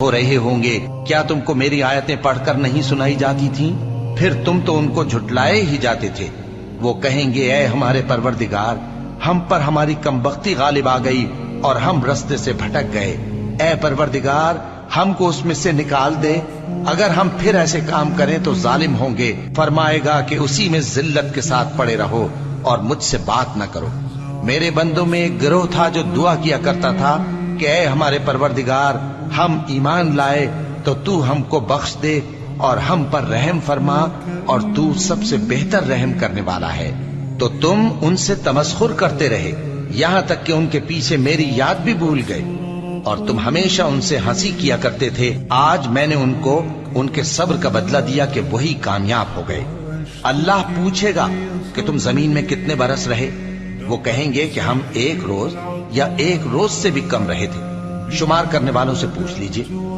ہو رہے ہوں گے، کیا تم کو میری آیتیں پڑھ کر نہیں سنائی جاتی تھیں؟ پھر تم تو ان کو جھٹلائے ہی جاتے تھے۔ وہ کہیں گے اے ہمارے پروردگار، ہم پر ہماری کمبختی غالب آ گئی اور ہم رستے سے بھٹک گئے۔ اے پروردگار، ہم کو اس میں سے نکال دے، اگر ہم پھر ایسے کام کریں تو ظالم ہوں گے۔ فرمائے گا کہ اسی میں ذلت کے ساتھ پڑے رہو اور مجھ سے بات نہ کرو۔ میرے بندوں میں ایک گروہ تھا جو دعا کیا کرتا تھا کہ اے ہمارے پروردگار، ہم ایمان لائے تو تو ہم کو بخش دے اور ہم پر رحم فرما، اور تو سب سے بہتر رحم کرنے والا ہے۔ تو تم ان سے تمسخر کرتے رہے، یہاں تک کہ ان کے پیچھے میری یاد بھی بھول گئے، اور تم ہمیشہ ان سے ہنسی کیا کرتے تھے۔ آج میں نے ان کو ان کے صبر کا بدلہ دیا کہ وہی کامیاب ہو گئے۔ اللہ پوچھے گا کہ تم زمین میں کتنے برس رہے؟ وہ کہیں گے کہ ہم 1 روز یا 1 روز سے بھی کم رہے تھے۔ شمار کرنے والوں سے پوچھ لیجئے۔